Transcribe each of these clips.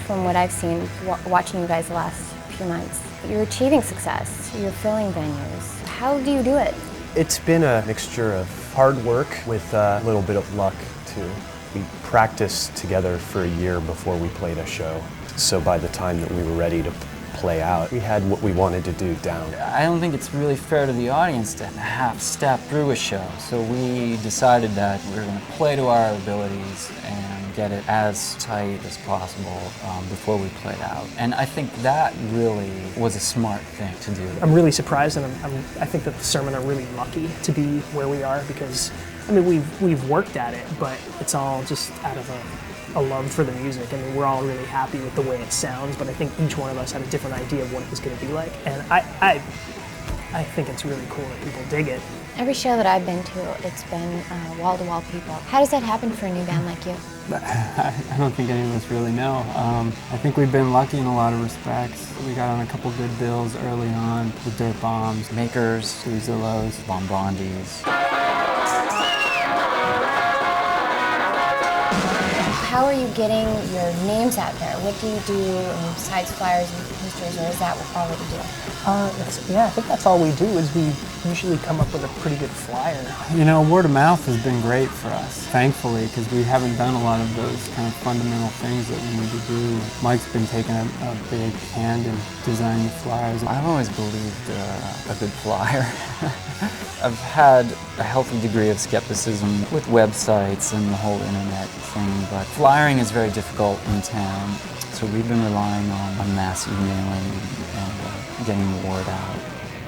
from what I've seen watching you guys the last few months. You're achieving success, you're filling venues. How do you do it? It's been a mixture of hard work with a little bit of luck too. We practiced together for a year before we played a show. So by the time that we were ready to play out, we had what we wanted to do down. I don't think it's really fair to the audience to half step through a show. So we decided that we were going to play to our abilities and get it as tight as possible before we played out. And I think that really was a smart thing to do. I'm really surprised, and I think that the Sermon are really lucky to be where we are because, I mean, we've worked at it, but it's all just out of a love for the music. I mean, we're all really happy with the way it sounds, but I think each one of us had a different idea of what it was going to be like. And I think it's really cool that people dig it. Every show that I've been to, it's been wall-to-wall people. How does that happen for a new band like you? I don't think any of us really know. I think we've been lucky in a lot of respects. We got on a couple good bills early on with Dirt Bombs, Makers, Zillows, Bombardies. How are you getting your names out there? What do you do besides flyers and posters, or is that all that you do? Yeah, I think that's all we do is we usually come up with a pretty good flyer. You know, word of mouth has been great for us, thankfully, because we haven't done a lot of those kind of fundamental things that we need to do. Mike's been taking a big hand in designing the flyers. I've always believed a good flyer. I've had a healthy degree of skepticism with websites and the whole internet thing, but flyering is very difficult in town, so we've been relying on mass emailing and getting the word out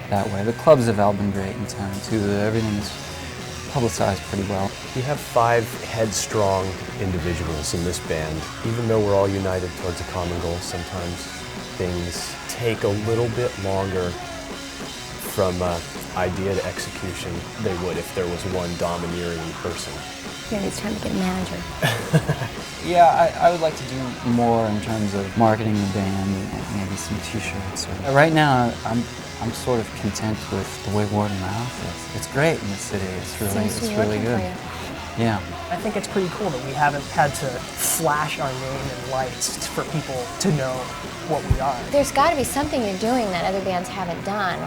that way. The clubs have all been great in town too. Everything is publicized pretty well. We have 5 headstrong individuals in this band. Even though we're all united towards a common goal, sometimes things take a little bit longer from idea to execution they would if there was one domineering person. Yeah, it's time to get a manager. Yeah, I would like to do more in terms of marketing the band and maybe some t-shirts. Right now, I'm sort of content with the way word of mouth is. It's great in the city. It's really good. Yeah. I think it's pretty cool that we haven't had to flash our name in lights for people to know what we are. There's got to be something you're doing that other bands haven't done,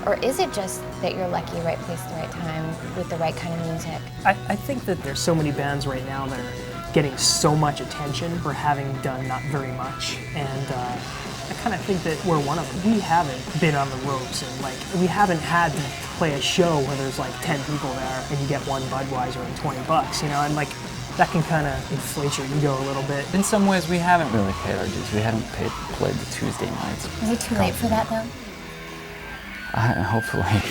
or is it just that you're lucky, right place at the right time, with the right kind of music? I think that there's so many bands right now that are getting so much attention for having done not very much, and I kind of think that we're one of them. We haven't been on the ropes, and we haven't had to play a show where there's 10 people there and you get one Budweiser and $20, you know, and that can kind of inflate your ego a little bit. In some ways, we haven't really paid our dues. We haven't played the Tuesday nights. Is it too late for that, though? Hopefully.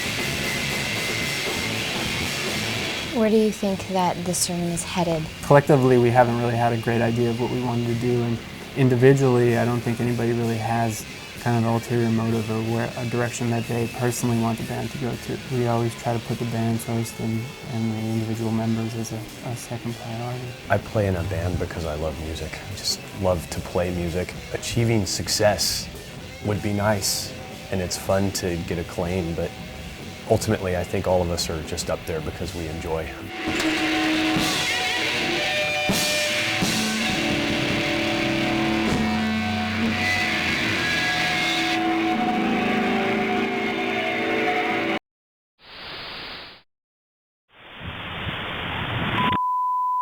Where do you think that the Sermon is headed? Collectively, we haven't really had a great idea of what we wanted to do, and individually, I don't think anybody really has kind of an ulterior motive or a direction that they personally want the band to go to. We always try to put the band first and the individual members as a second priority. I play in a band because I love music. I just love to play music. Achieving success would be nice, and it's fun to get acclaim, but ultimately I think all of us are just up there because we enjoy.